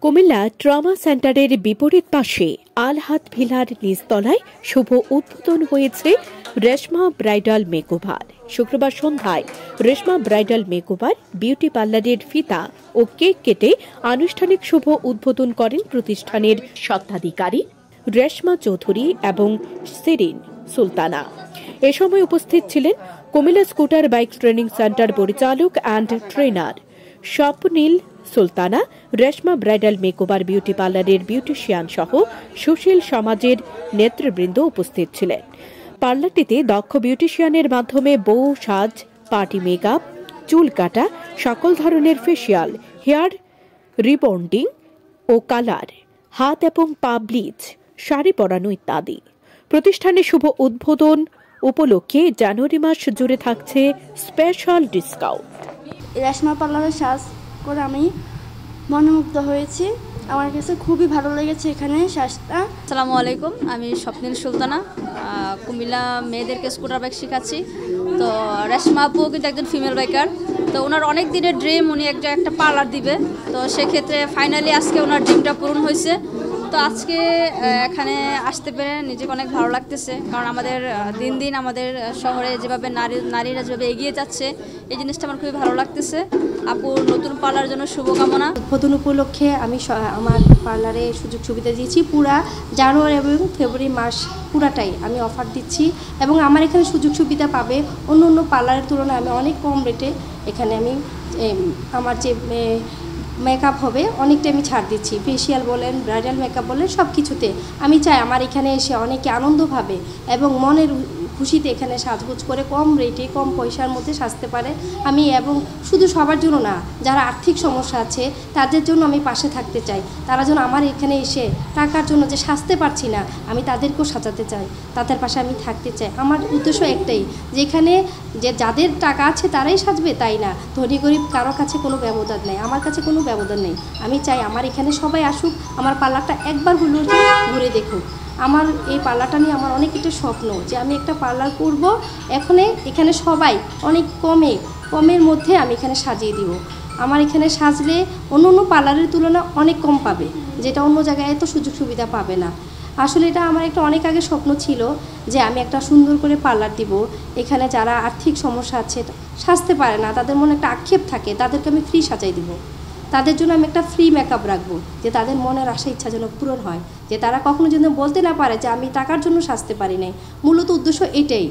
Comilla trauma সেন্টারের বিপরীত পাশে আলহাত ভিলার নিচতলায় শুভ উদ্বোধন হয়েছে রেশমা ব্রাইডাল মেকওভার। শুক্রবার সন্ধ্যায় রেশমা ব্রাইডাল মেকওভার বিউটি পার্লারের ফিতা ও কেক কেটে আনুষ্ঠানিক শুভ উদ্বোধন করেন প্রতিষ্ঠানের স্বত্বাধিকারী রেশমা চৌধুরী এবং সেরিন সুলতানা। এ সময় উপস্থিত ছিলেন Comilla scooter bike training centre পরিচালক and trainer Swapnil Sultana, Reshma bridal makeover beauty পার্লারের বিউটিশিয়ান সহ সুশীল সমাজের নেতৃবৃন্দ উপস্থিত ছিলেন। পার্লারটিতে দক্ষ বিউটিশিয়ানের মাধ্যমে বউ সাজ, পার্টি মেকআপ, চুল কাটা, সকল ধরনের ফেসিয়াল, হেয়ার রিবন্ডিং ও কালার, হাত এবং পা ব্লিচ, শাড়ি পরানো ইত্যাদি। প্রতিষ্ঠানের শুভ উদ্বোধন উপলক্ষে জানুয়ারি মাস জুড়ে থাকছে স্পেশাল ডিসকাউন্ট। রেশমা পার্লারের সাজ করে আমি মনোমুগ্ধ হয়েছি। আমার কাছে খুবই ভালো লেগেছে এখানে সাজটা। আসসালামু আলাইকুম, আমি স্বপ্নীল সুলতানা, কুমিল্লা মেয়েদেরকে স্কুটার বাইক শেখাচ্ছি। তো রেশমা আপু কিন্তু একজন ফিমেল বাইকার। তো ওনার অনেক দিনের ড্রিম, উনি একটা পার্লার দিবে। তো সেক্ষেত্রে ফাইনালি আজকে ওনার ড্রিমটা পূরণ হয়েছে। তো আজকে এখানে আসতে পেরে নিজেকে অনেক ভালো লাগতেছে, কারণ আমাদের দিন দিন আমাদের শহরে যেভাবে নারীরা যেভাবে এগিয়ে যাচ্ছে, এই জিনিসটা আমার খুবই ভালো লাগতেছে। আপুর নতুন পার্লারের জন্য শুভকামনা। উদ্বোধন উপলক্ষে আমি আমার পার্লারে সুযোগ সুবিধা দিয়েছি। পুরা জানুয়ারি এবং ফেব্রুয়ারি মাস পুরাটাই আমি অফার দিচ্ছি, এবং আমার এখানে সুযোগ সুবিধা পাবে অন্য অন্য পার্লারের তুলনায় আমি অনেক কম রেটে এখানে আমি আমার যে মেকআপ হবে অনেকটা আমি ছাড় দিচ্ছি। ফেসিয়াল বলেন, ব্রাইডাল মেকআপ বলেন, সব কিছুতে আমি চাই আমার এখানে এসে অনেকে আনন্দ পাবে এবং মনের খুশিতে এখানে সাজগোজ করে কম রেটে কম পয়সার মধ্যে সাজতে পারে। আমি এবং শুধু সবার জন্য না, যারা আর্থিক সমস্যা আছে তাদের জন্য আমি পাশে থাকতে চাই। তারা যেন আমার এখানে এসে টাকার জন্য যে সাজতে পারছি না, আমি তাদেরকেও সাজাতে চাই, তাদের পাশে আমি থাকতে চাই। আমার উদ্দেশ্য একটাই, যেখানে যে যাদের টাকা আছে তারাই সাজবে তাই না, ধনী গরিব কারো কাছে কোনো ব্যবধান নেই, আমার কাছে কোনো ব্যবধান নেই। আমি চাই আমার এখানে সবাই আসুক, আমার পার্লারটা একবার হলেও ঘুরে দেখুক। আমার এই পার্লারটা নিয়ে আমার অনেক একটা স্বপ্ন যে আমি একটা পার্লার করব। এখানে সবাই অনেক কমের মধ্যে আমি এখানে সাজিয়ে দিব। আমার এখানে সাজলে অন্য অন্য পার্লারের তুলনায় অনেক কম পাবে, যেটা অন্য জায়গায় এত সুযোগ সুবিধা পাবে না। আসলে এটা আমার একটা অনেক আগে স্বপ্ন ছিল যে আমি একটা সুন্দর করে পার্লার দিব। এখানে যারা আর্থিক সমস্যা আছে, সাজতে পারে না, তাদের মনে একটা আক্ষেপ থাকে, তাদেরকে আমি ফ্রি সাজাই দিব। তাদের জন্য আমি একটা ফ্রি মেকআপ রাখবো, যে তাদের মনের আশা ইচ্ছা যেন পূরণ হয়, যে তারা কখনো যেন বলতে না পারে যে আমি টাকার জন্য সাজতে পারি নাই। মূলত উদ্দেশ্য এটাই।